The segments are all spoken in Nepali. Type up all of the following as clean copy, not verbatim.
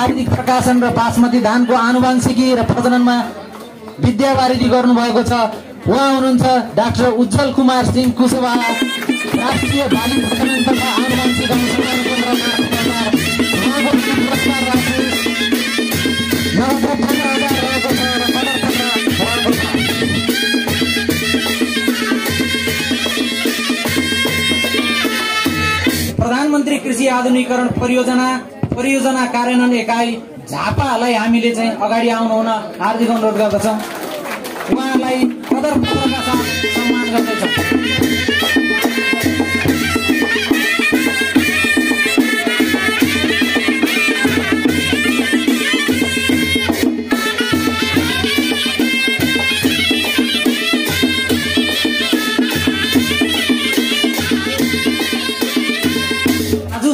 आयुर्वेदिक प्रकाशन र बासमती धानको आनुवंशिकी र प्रजननमा विद्यावारिधि गर्नुभएको छ। उहाँ हुनुहुन्छ डाक्टर उज्जवल कुमार सिंह कुशवाहा, राष्ट्रिय बाली प्रजनन तथा आनुवंशिक अनुसन्धान केन्द्र मार्फतबाट उहाँको पुरस्कार राशि 15,000 रहेको छ र पदकपत्र रहेको छ। प्रधानमन्त्री कृषि आधुनिकीकरण परियोजना कार्यान्वयन एकाइ झापालाई हामीले चाहिँ अगाडि आउनुहुन हार्दिक अनुरोध गर्दछौँ। उहाँलाई पदकपत्रका साथ सम्मान गर्दैछौँ।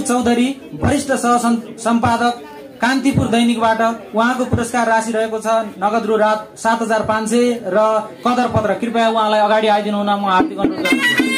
चौधरी वरिष्ठ सह सम्पादक कान्तिपुर दैनिकबाट उहाँको पुरस्कार राशि रहेको छ नगद रु 7,500 र कदर पत्र। कृपया उहाँलाई अगाडि आइदिनु हुन म हार्दिक अनुरोध गर्दछु।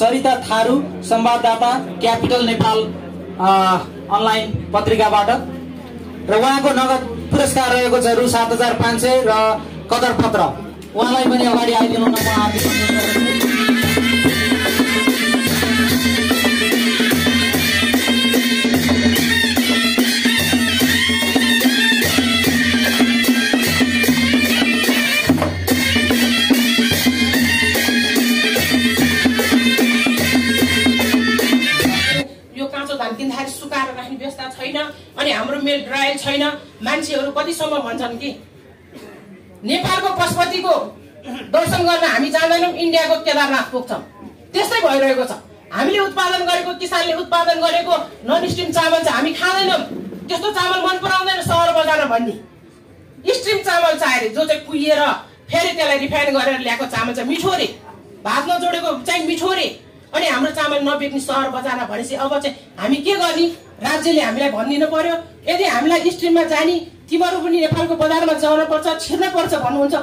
सरिता थारू संवाददाता क्यापिटल नेपाल अनलाइन पत्रिकाबाट र उहाँको नगद पुरस्कार रहेको छ रु 7,500 र कदर पत्र। उहाँलाई पनि अगाडि आइदिनु न म हार्दिक अनुरोध गर्दछु। अनि हाम्रो मेल ड्रायल छैन। मान्छेहरू कतिसम्म भन्छन् कि नेपालको पशुपतिको दर्शन गर्न हामी जाँदैनौँ, इन्डियाको केदारनाथ पुग्छौँ। त्यस्तै भइरहेको छ। हामीले उत्पादन गरेको, किसानले उत्पादन गरेको नन स्ट्रिम चामल चाहिँ हामी खाँदैनौँ। त्यस्तो चामल मन पराउँदैन सहर बजारमा भन्ने। स्ट्रिम चामल चाहिए जो चाहिँ कुहिएर फेरि त्यसलाई रिफाइन गरेर ल्याएको चामल चाहिँ मिठो रे, भात नजोडेको चाहिँ मिठो रे। अनि हाम्रो चामल नबेच्ने सहर बजारमा भनेपछि अब चाहिँ हामी के गर्ने? राज्यले हामीलाई भनिदिनु पर्यो, यदि हामीलाई स्ट्रिममा जाने तिमीहरू पनि नेपालको बजारमा जान पर्छ, छिर्न पर्छ भन्नुहुन्छ।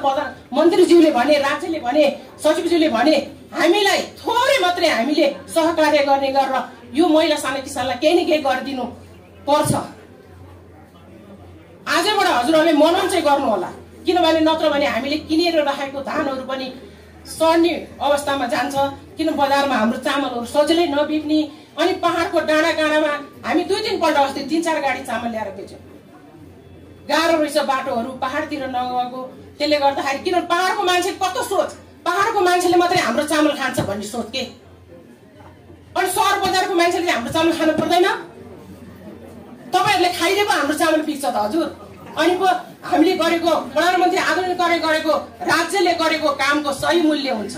मन्त्रीज्यूले भने, राज्यले भने, सचिवज्यूले भने, हामीलाई थोरै मात्रै हामीले सहकार्य गर्ने गरेर यो महिला साना किसानलाई केही न केही गरिदिनु पर्छ। आजबाट हजुरहरूले मनन चाहिँ गर्नु होला, किनभने नत्र भने हामीले किनेर राखेको धानहरू पनि सड्ने अवस्थामा जान्छ। किन बजारमा हाम्रो चामलहरू सजिलै नबिक्ने। अनि पहाडको डाँडा काँडामा हामी 2-3 पल्ट अस्ति 3-4 गाडी चामल ल्याएर बेच्यौँ। गाह्रो रहेछ बाटोहरू, पहाडतिर नगएको। त्यसले गर्दाखेरि किन पहाडको मान्छे कस्तो सोच, पहाडको मान्छेले मात्रै हाम्रो चामल खान्छ भन्ने सोच के? अनि सहर बजारको मान्छेले हाम्रो चामल खानु पर्दैन? तपाईँहरूले खाइदिएको हाम्रो चामल बिक्छ त हजुर। अनि पो हामीले गरेको प्रधानमन्त्री आधुनिकीकरण गरेको राज्यले गरेको कामको सही मूल्य हुन्छ।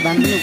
बाँध्नु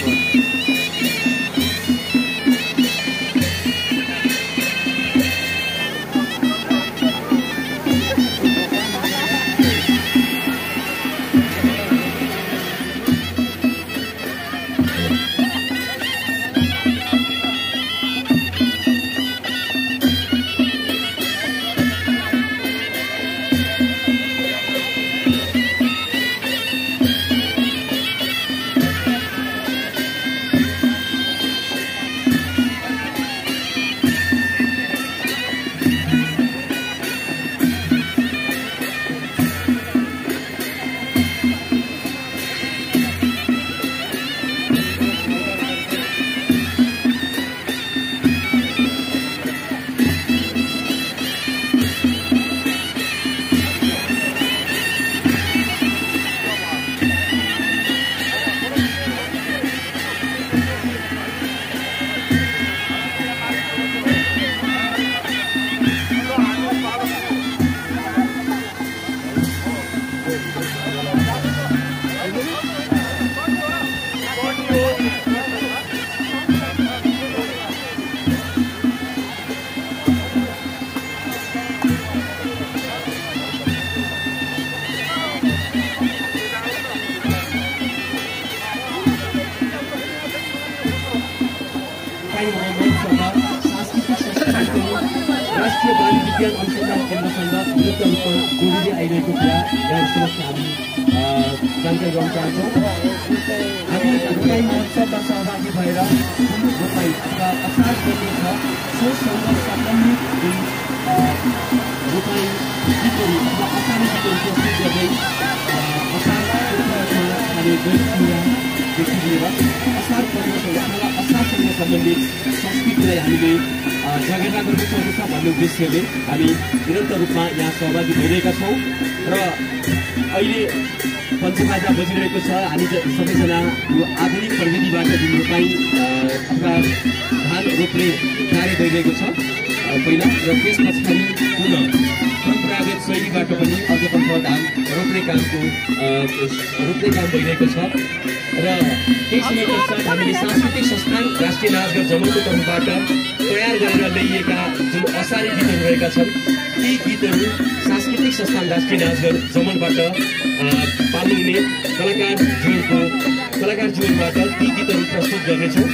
राष्ट्रिय बाल विज्ञान अनुसन्धान केन्द्रसँग संयुक्त रूपमा जोडिँदै आइरहेको कुरा यहाँ समक्ष हामी जानकारी गर्न चाहन्छौँ। हामी रोपाई महोत्सवमा सहभागी भएर रोपाई अथवा असार गरिने छ सोसँग सम्बन्धित जुन रोपाई गीतहरू अथवा असारी गीतहरू प्रस्तुत गर्दै असारदेखि लिएर असार पर्वसँग अथवा असारसँग सम्बन्धित संस्कृतिलाई हामीले जगेर्ना गर्नुपर्ने छ भन्ने उद्देश्यले हामी निरन्तर रूपमा यहाँ सहभागी भइरहेका छौँ र अहिले पञ्चबाजा बजिरहेको छ। हामी सबैजना यो आधुनिक प्रविधिबाट जुन रोपाई अथवा धान रोप्ने कार्य भइरहेको छ पहिला र त्यस पछाडि पुनः परम्परागत शैलीबाट पनि अझपल्ट धान रोप्ने काम भइरहेको छ र केही समय पश्चात हामीले सांस्कृतिक संस्थान राष्ट्रिय नाचघर जमलको तर्फबाट तयार गरेर ल्याइएका जुन असारी गीतहरू रहेका छन् ती गीतहरू सांस्कृतिक संस्थान राष्ट्रिय नाचघर जमलबाट पाल्नु हुने कलाकार जीवनबाट ती गीतहरू प्रस्तुत गर्नेछौँ।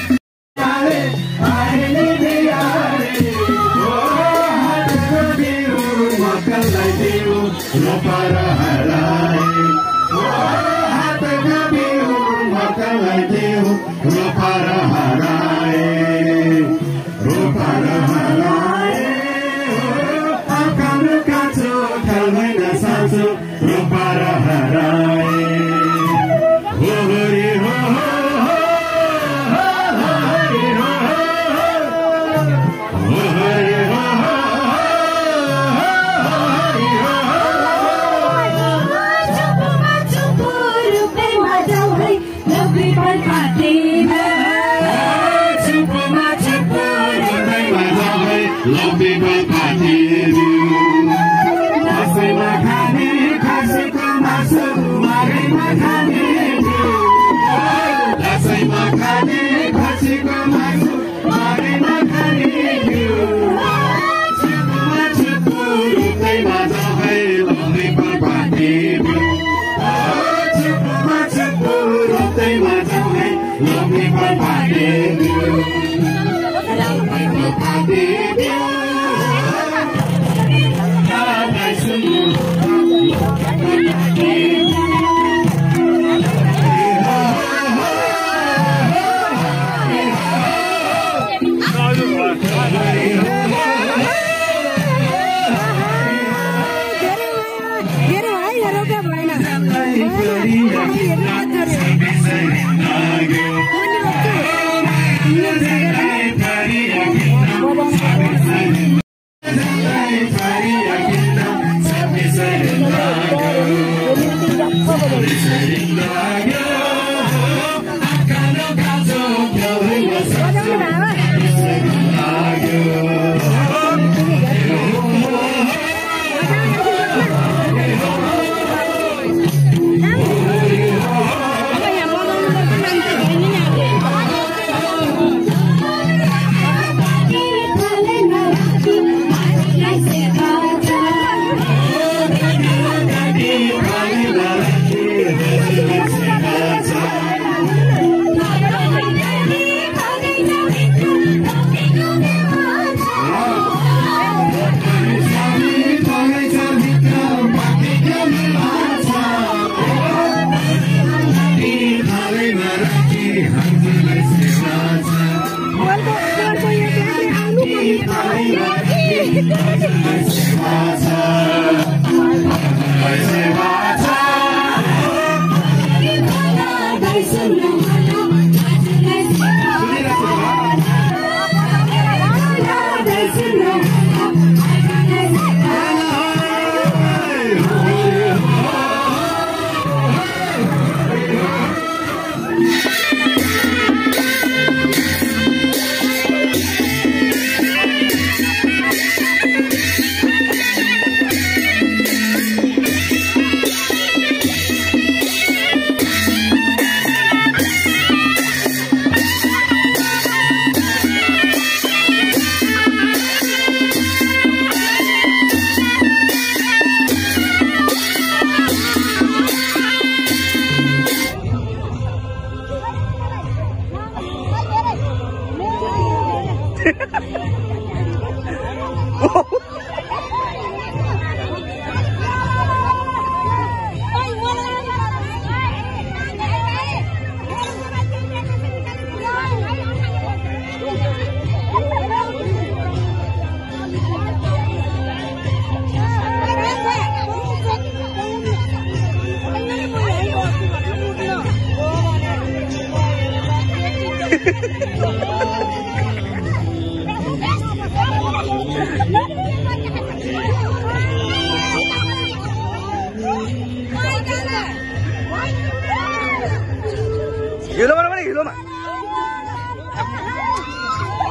हिलोमा पनि हिलोमा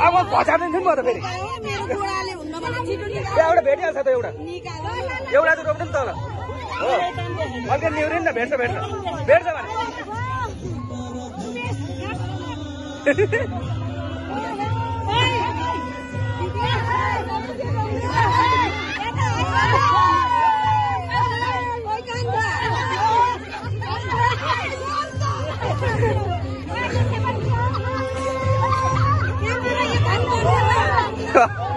अब घचार्दैन थियो नि म त फेरि एउटा भेटिहाल्छ त एउटा त रोप्नु नि तल हो अर्को निहुरी नि त भेट्छ भने Ha